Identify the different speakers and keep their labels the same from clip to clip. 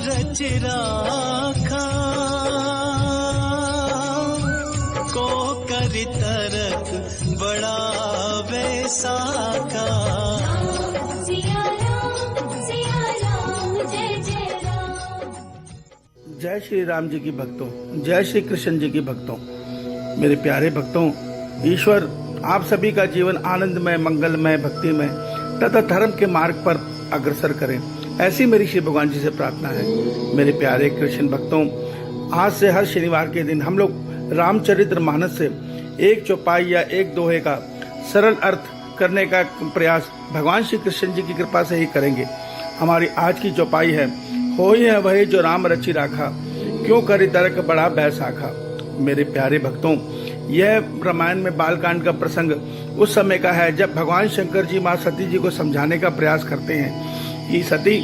Speaker 1: रच राखा, को करि तरक बड़ा वैसाखा।
Speaker 2: सिया राम जय जय राम।
Speaker 3: जय श्री राम जी की भक्तों, जय श्री कृष्ण जी की भक्तों, मेरे प्यारे भक्तों, ईश्वर आप सभी का जीवन आनंदमय, मंगलमय, भक्तिमय तथा धर्म के मार्ग पर अग्रसर करें, ऐसी मेरी श्री भगवान जी से प्रार्थना है। मेरे प्यारे कृष्ण भक्तों, आज से हर शनिवार के दिन हम लोग रामचरितमानस से एक चौपाई या एक दोहे का सरल अर्थ करने का प्रयास भगवान श्री कृष्ण जी की कृपा से ही करेंगे। हमारी आज की चौपाई है, होई है वही जो राम रचि राखा, क्यों करि तर्क बड़ा बैसाखा। मेरे प्यारे भक्तों, यह रामायण में बालकांड का प्रसंग उस समय का है जब भगवान शंकर जी माँ सती जी को समझाने का प्रयास करते हैं कि सती,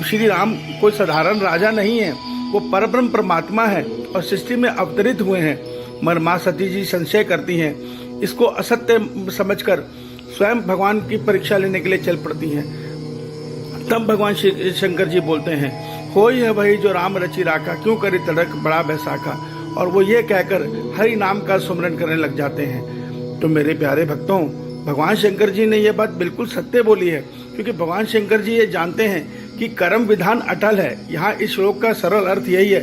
Speaker 3: श्री राम कोई साधारण राजा नहीं है, वो परब्रह्म परमात्मा है और सृष्टि में अवतरित हुए हैं। मगर माँ सती जी संशय करती हैं, इसको असत्य समझकर स्वयं भगवान की परीक्षा लेने के लिए चल पड़ती हैं। तब भगवान श्री शंकर जी बोलते हैं, होई है वही जो राम रचि राखा, क्यों करि तड़क बड़ा बैसाखा, और वो ये कहकर हरि नाम का सुमरन करने लग जाते हैं। तो मेरे प्यारे भक्तों, भगवान शंकर जी ने यह बात बिल्कुल सत्य बोली है, क्योंकि भगवान शंकर जी ये जानते हैं कि कर्म विधान अटल है। यहाँ इस श्लोक का सरल अर्थ यही है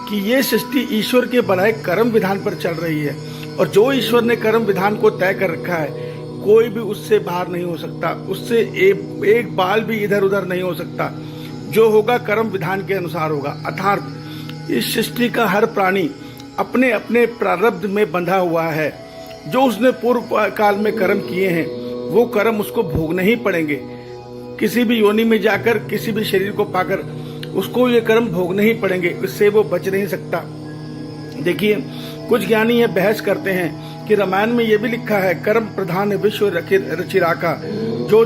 Speaker 3: कि ये सृष्टि ईश्वर के बनाए कर्म विधान पर चल रही है, और जो ईश्वर ने कर्म विधान को तय कर रखा है, कोई भी उससे बाहर नहीं हो सकता, उससे एक बाल भी इधर उधर नहीं हो सकता। जो होगा कर्म विधान के अनुसार होगा। अर्थात इस सृष्टि का हर प्राणी अपने अपने प्रारब्ध में बंधा हुआ है। जो उसने पूर्व काल में कर्म किए हैं, वो कर्म उसको भोगने ही पड़ेंगे। किसी भी योनि में जाकर, किसी भी शरीर को पाकर उसको ये कर्म भोगने ही पड़ेंगे, इससे वो बच नहीं सकता। देखिए, कुछ ज्ञानी ये बहस करते हैं कि रामायण में ये भी लिखा है, कर्म प्रधान विश्व रचि राखा, जो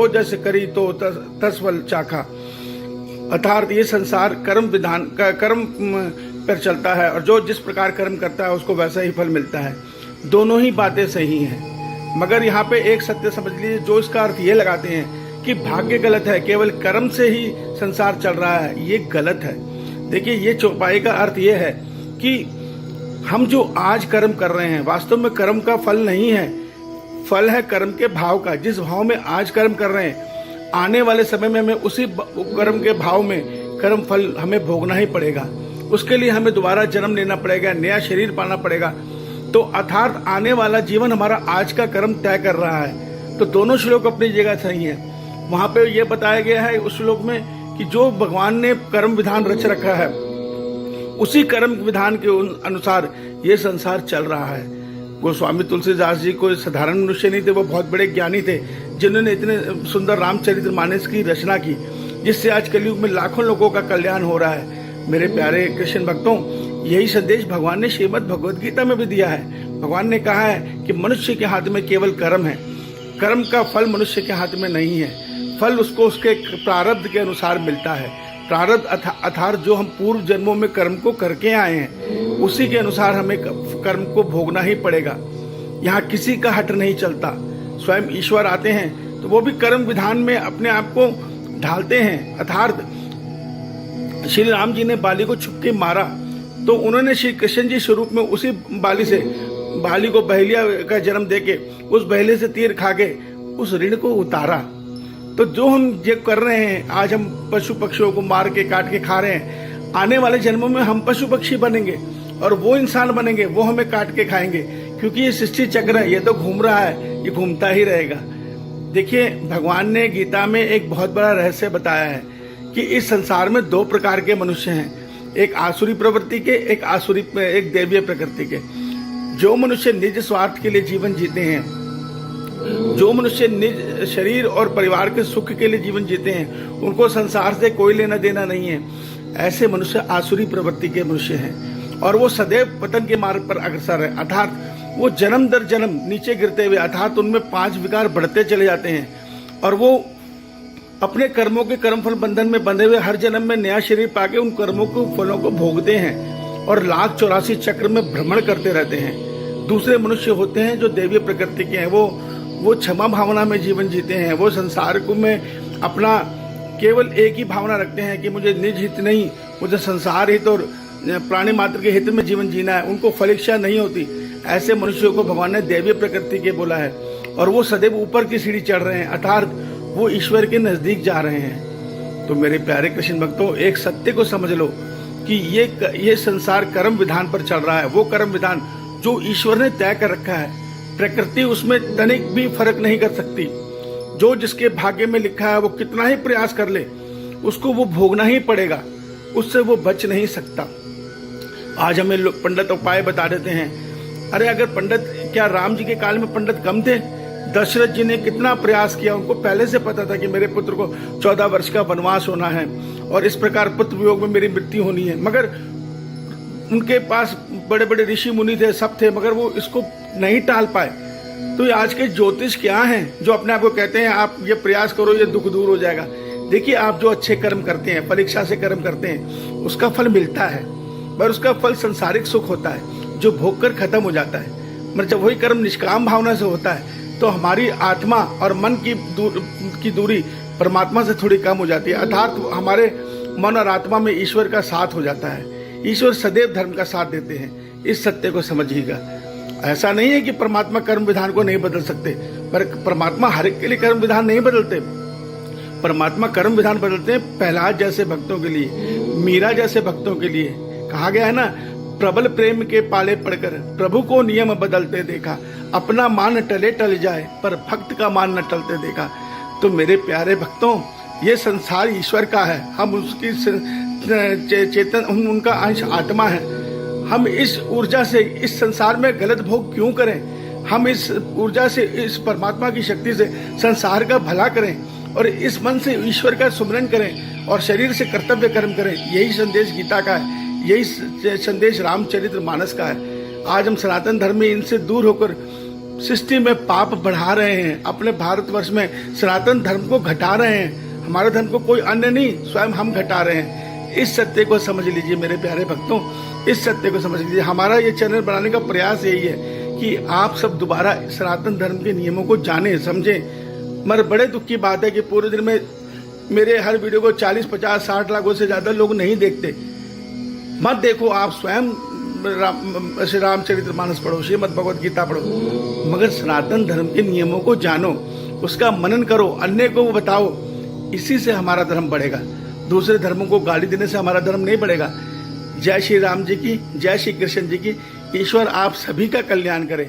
Speaker 3: जस करी तो तसवल चाखा। अर्थात ये संसार कर्म विधान का कर्म पर चलता है, और जो जिस प्रकार कर्म करता है उसको वैसा ही फल मिलता है। दोनों ही बातें सही हैं, मगर यहाँ पे एक सत्य समझ लीजिए, जो इसका अर्थ ये लगाते हैं कि भाग्य गलत है, केवल कर्म से ही संसार चल रहा है, ये गलत है। देखिए, ये चौपाई का अर्थ ये है कि हम जो आज कर्म कर रहे हैं, वास्तव में कर्म का फल नहीं है, फल है कर्म के भाव का। जिस भाव में आज कर्म कर रहे हैं, आने वाले समय में हमें उसी कर्म के भाव में कर्म फल हमें भोगना ही पड़ेगा। उसके लिए हमें दोबारा जन्म लेना पड़ेगा, नया शरीर पाना पड़ेगा। तो अर्थात आने वाला जीवन हमारा आज का कर्म तय कर रहा है। तो दोनों श्लोक अपनी जगह सही है। वहां पे ये बताया गया है उस श्लोक में कि जो भगवान ने कर्म विधान रच रखा है, उसी कर्म विधान के अनुसार ये संसार चल रहा है। गोस्वामी तुलसीदास जी कोई साधारण मनुष्य नहीं थे, वो बहुत बड़े ज्ञानी थे, जिन्होंने इतने सुंदर रामचरितमानस की रचना की, जिससे आज कलयुग में लाखों लोगों का कल्याण हो रहा है। मेरे प्यारे कृष्ण भक्तों, यही संदेश भगवान ने श्रीमद् भगवद गीता में भी दिया है। भगवान ने कहा है कि मनुष्य के हाथ में केवल कर्म है, कर्म का फल मनुष्य के हाथ में नहीं है। फल उसको उसके प्रारब्ध के अनुसार मिलता है। प्रारब्ध अर्थात जो हम पूर्व जन्मों में कर्म को करके आए हैं, उसी के अनुसार हमें कर्म को भोगना ही पड़ेगा। यहाँ किसी का हट नहीं चलता। स्वयं ईश्वर आते हैं तो वो भी कर्म विधान में अपने आप को ढालते हैं। अर्थात श्री राम जी ने बाली को छुप के मारा, तो उन्होंने श्री कृष्ण जी स्वरूप में उसी बाली को बहेलिया का जन्म देके उस बहेले से तीर खा के उस ऋण को उतारा। तो जो हम ये कर रहे हैं, आज हम पशु पक्षियों को मार के काट के खा रहे हैं, आने वाले जन्मों में हम पशु पक्षी बनेंगे और वो इंसान बनेंगे, वो हमें काट के खाएंगे। क्योंकि ये सृष्टि चक्र है, ये तो घूम रहा है, ये घूमता ही रहेगा। देखिए, भगवान ने गीता में एक बहुत बड़ा रहस्य बताया है कि इस संसार में दो प्रकार के मनुष्य हैं, एक आसुरी प्रवृत्ति के, एक दैवीय प्रकृति के। जो मनुष्य निज स्वार्थ के लिए जीवन जीते हैं, जो मनुष्य निज शरीर और परिवार के सुख के लिए जीवन जीते हैं, उनको संसार से कोई लेना देना नहीं है। ऐसे मनुष्य आसुरी प्रवृत्ति के मनुष्य हैं, और वो सदैव पतन के मार्ग पर अग्रसर है। अर्थात वो जन्म दर जन्म नीचे गिरते हुए, अर्थात उनमें 5 विकार बढ़ते चले जाते हैं, और वो अपने कर्मों के कर्मफल बंधन में बंधे हुए हर जन्म में नया शरीर पाके उन कर्मों को फलों को भोगते हैं और लाख 84 चक्र में भ्रमण करते रहते हैं। दूसरे मनुष्य होते हैं जो दैवीय प्रकृति के हैं, वो क्षमा भावना में जीवन जीते हैं, वो संसार को में अपना केवल एक ही भावना रखते हैं कि मुझे निज हित नहीं, मुझे संसार हित और प्राणी मात्र के हित में जीवन जीना है, उनको फल इच्छा नहीं होती, ऐसे मनुष्यों को भगवान ने दैवीय प्रकृति के बोला है और वो सदैव ऊपर की सीढ़ी चढ़ रहे हैं, अर्थात वो ईश्वर के नजदीक जा रहे हैं। तो मेरे प्यारे कृष्ण भक्तों, एक सत्य को समझ लो कि ये संसार कर्म विधान पर चल रहा है, वो कर्म विधान जो ईश्वर ने तय कर रखा है। प्रकृति उसमें तनिक भी फर्क नहीं कर सकती। जो जिसके भाग्य में लिखा है वो कितना ही प्रयास कर ले, उसको वो भोगना ही पड़ेगा, उससे वो बच नहीं सकता। आज हमें पंडित उपाय बता देते हैं। अरे अगर पंडित, क्या राम जी के काल में पंडित कम थे? दशरथ जी ने कितना प्रयास किया, उनको पहले से पता था कि मेरे पुत्र को 14 वर्ष का वनवास होना है और इस प्रकार पुत्र वियोग में मेरी मृत्यु होनी है, मगर उनके पास बड़े बड़े ऋषि मुनि थे, सब थे, मगर वो इसको नहीं टाल पाए। तो ये आज के ज्योतिष क्या हैं जो अपने आप को कहते हैं आप ये प्रयास करो, ये दुख दूर हो जाएगा। देखिए, आप जो अच्छे कर्म करते हैं, परीक्षा से कर्म करते हैं, उसका फल मिलता है, पर उसका फल संसारिक सुख होता है जो भोग कर खत्म हो जाता है। मगर जब वही कर्म निष्काम भावना से होता है तो हमारी आत्मा और मन की दूरी परमात्मा से थोड़ी कम हो जाती है, अर्थात हमारे मन और आत्मा में ईश्वर का साथ हो जाता है। ईश्वर सदैव धर्म का साथ देते हैं, इस सत्य को समझिएगा। ऐसा नहीं है कि परमात्मा कर्म विधान को नहीं बदल सकते, पर परमात्मा हर एक के लिए कर्म विधान नहीं बदलते। परमात्मा कर्म विधान बदलते हैं प्रहलाद जैसे भक्तों के लिए, मीरा जैसे भक्तों के लिए। कहा गया है ना, प्रबल प्रेम के पाले पड़कर प्रभु को नियम बदलते देखा, अपना मान टले टल जाए पर भक्त का मान न टलते देखा। तो मेरे प्यारे भक्तों, ये संसार ईश्वर का है, हम उसकी चेतन, हम उनका अंश आत्मा है। हम इस ऊर्जा से इस संसार में गलत भोग क्यों करें? हम इस ऊर्जा से, इस परमात्मा की शक्ति से संसार का भला करें और इस मन से ईश्वर का सुमरन करें और शरीर से कर्तव्य कर्म करें। यही संदेश गीता का है, यही संदेश रामचरित्र मानस का है। आज हम सनातन धर्म में इनसे दूर होकर सृष्टि में पाप बढ़ा रहे हैं, अपने भारतवर्ष में सनातन धर्म को घटा रहे हैं। हमारे धर्म को कोई अन्य नहीं, स्वयं हम घटा रहे हैं। इस सत्य को समझ लीजिए मेरे प्यारे भक्तों, इस सत्य को समझ लीजिए। हमारा ये चैनल बनाने का प्रयास यही है कि आप सब दोबारा सनातन धर्म के नियमों को जानें, समझें। मगर बड़े दुख की बात है कि पूरे दिन में मेरे हर वीडियो को 40, 50, 60 लाखों से ज्यादा लोग नहीं देखते। मत देखो, आप स्वयं श्री रामचरित्र मानस पढ़ो, श्रीमद् भगवद गीता पढ़ो, मगर सनातन धर्म के नियमों को जानो, उसका मनन करो, अन्य को बताओ। इसी से हमारा धर्म बढ़ेगा। दूसरे धर्मों को गाली देने से हमारा धर्म नहीं बढ़ेगा। जय श्री राम जी की, जय श्री कृष्ण जी की। ईश्वर आप सभी का कल्याण करे।